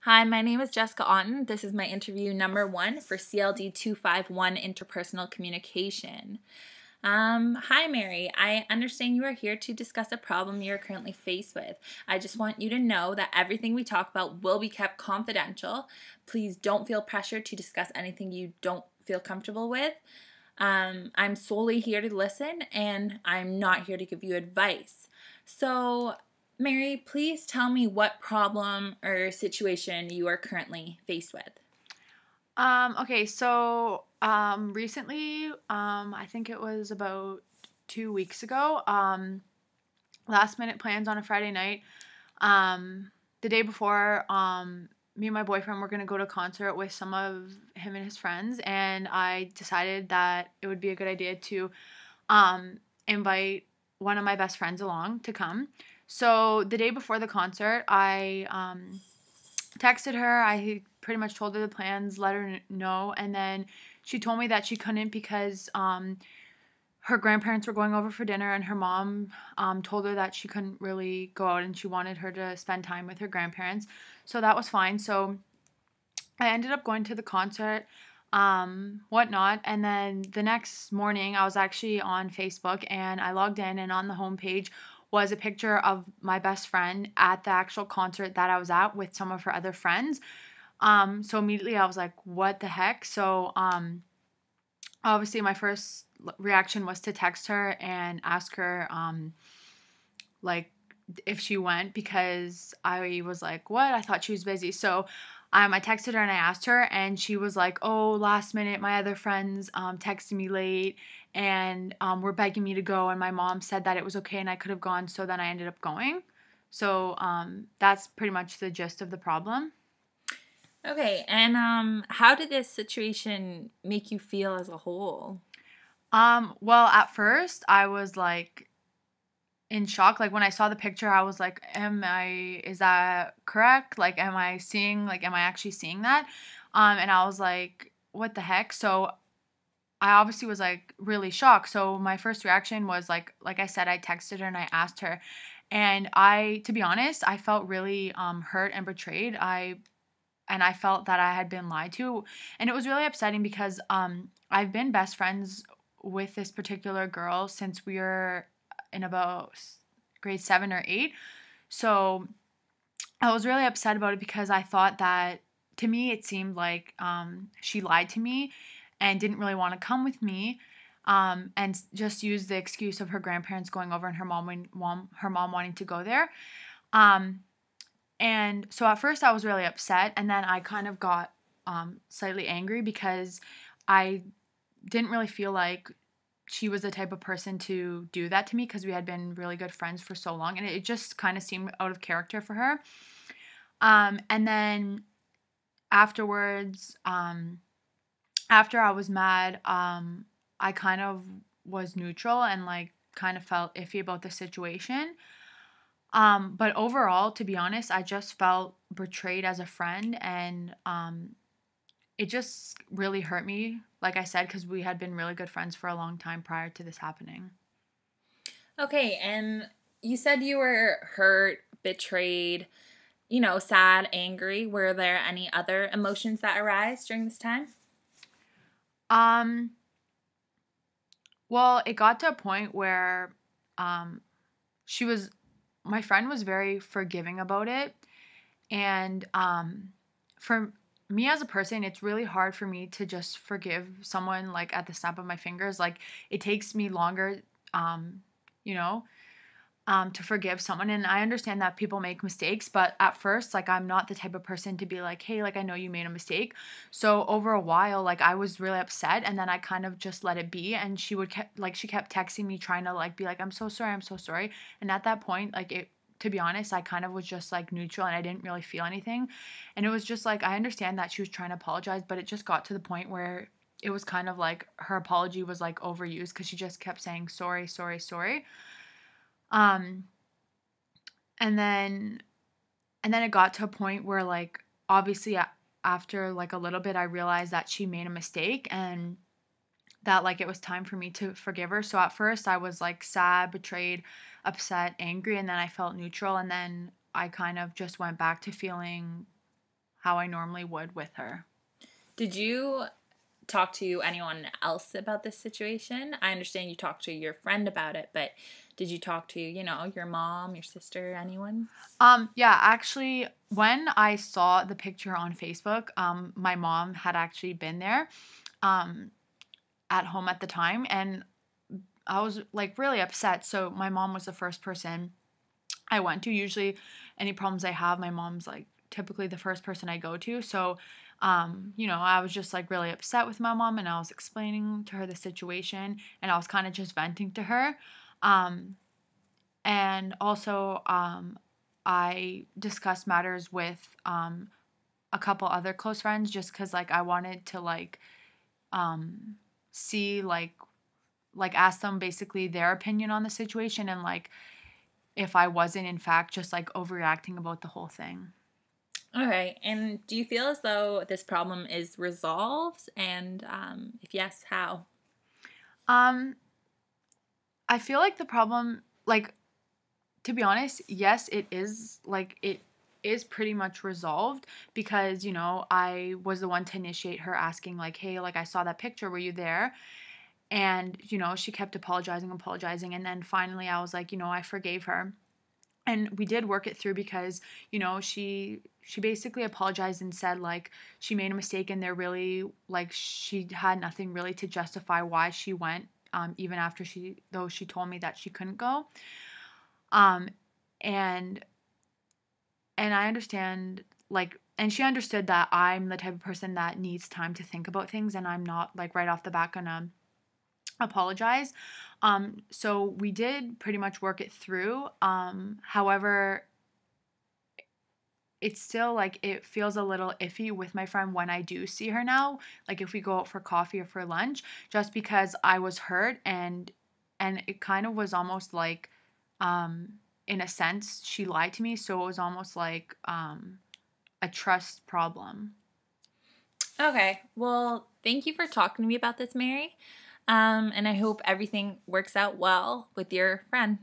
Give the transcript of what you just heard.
Hi, my name is Jessica Otten. This is my interview number 1 for CLD 251 Interpersonal Communication. Hi, Mary. I understand you are here to discuss a problem you are currently faced with. I just want you to know that everything we talk about will be kept confidential. Please don't feel pressured to discuss anything you don't feel comfortable with. I'm solely here to listen, and I'm not here to give you advice. So, Mary, please tell me what problem or situation you are currently faced with. Recently, I think it was about 2 weeks ago, last minute plans on a Friday night. The day before, me and my boyfriend were going to go to a concert with some of him and his friends, and I decided that it would be a good idea to invite one of my best friends along to come. So the day before the concert, I texted her. I pretty much told her the plans, let her know, and then she told me that she couldn't because her grandparents were going over for dinner, and her mom told her that she couldn't really go out and she wanted her to spend time with her grandparents. So that was fine. So I ended up going to the concert, whatnot, and then the next morning I was actually on Facebook and I logged in, and on the homepage was a picture of my best friend at the actual concert that I was at with some of her other friends. So immediately I was like, what the heck? So obviously my first reaction was to text her and ask her like if she went, because I was like, what? I thought she was busy. So I texted her and I asked her, and she was like, oh, last minute, my other friends texted me late and were begging me to go, and my mom said that it was okay and I could have gone, so then I ended up going. So that's pretty much the gist of the problem. Okay, and how did this situation make you feel as a whole? Well, at first I was like in shock. Like when I saw the picture, I was like, is that correct? Like, am I actually seeing that? And I was like, what the heck? So I obviously was like really shocked. So my first reaction was like I said, I texted her and I asked her. And to be honest, I felt really hurt and betrayed. I felt that I had been lied to. And it was really upsetting because I've been best friends with this particular girl since we were in about grade 7 or 8. So I was really upset about it because I thought that, to me, it seemed like she lied to me and didn't really want to come with me, and just used the excuse of her grandparents going over and her mom wanting to go there. Um, and so at first I was really upset, and then I kind of got slightly angry because I didn't really feel like she was the type of person to do that to me, because we had been really good friends for so long, and it just kind of seemed out of character for her. And then afterwards, after I was mad, I kind of was neutral and like kind of felt iffy about the situation. But overall, to be honest, I just felt betrayed as a friend, and it just really hurt me, like I said, because we had been really good friends for a long time prior to this happening. Okay, and you said you were hurt, betrayed, sad, angry. Were there any other emotions that arise during this time? Um, well, it got to a point where um, she was, my friend was very forgiving about it. And for me as a person, it's really hard for me to just forgive someone like at the snap of my fingers. Like it takes me longer, um, you know, to forgive someone. And I understand that people make mistakes, but at first, like, I'm not the type of person to be like, hey, like, I know you made a mistake. So over a while, like, I was really upset, and then I kind of just let it be. And she kept texting me, trying to like be like, I'm so sorry, I'm so sorry. And at that point, like, to be honest, I kind of was just like neutral, and I didn't really feel anything. And it was just like, I understand that she was trying to apologize, but it just got to the point where it was kind of like her apology was like overused, because she just kept saying sorry, sorry, sorry. Um, and then it got to a point where, like, obviously after like a little bit, I realized that she made a mistake, and that like it was time for me to forgive her. So at first I was like sad, betrayed, upset, angry, and then I felt neutral, and then I kind of just went back to feeling how I normally would with her. Did you talk to anyone else about this situation? I understand you talked to your friend about it, but did you talk to, your mom, your sister, anyone? Yeah, actually, when I saw the picture on Facebook, my mom had actually been there, um, at home at the time, and I was like really upset. So my mom was the first person I went to. Usually, any problems I have, my mom's like typically the first person I go to. So, I was just like really upset with my mom, and I was explaining to her the situation, and I was kind of just venting to her. Um, and also, I discussed matters with a couple other close friends just because like I wanted to like um, see like ask them basically their opinion on the situation, and like if I wasn't in fact just like overreacting about the whole thing. Okay. And do you feel as though this problem is resolved? And if yes, how? Um, I feel like the problem, like, to be honest, yes, it is pretty much resolved because, I was the one to initiate her asking, like, hey, like, I saw that picture. Were you there? And, she kept apologizing, apologizing. And then finally I was like, I forgave her. And we did work it through because, she basically apologized and said like she made a mistake, and they're really like she had nothing really to justify why she went, even after she told me that she couldn't go. Um and and I understand, like, and she understood that I'm the type of person that needs time to think about things, and I'm not like right off the bat gonna apologize. So we did pretty much work it through. However, it's still like it feels a little iffy with my friend when I do see her now, like if we go out for coffee or for lunch, just because I was hurt, and it kind of was almost like, in a sense she lied to me, so it was almost like a trust problem. Okay. Well, thank you for talking to me about this, Mary. And I hope everything works out well with your friend.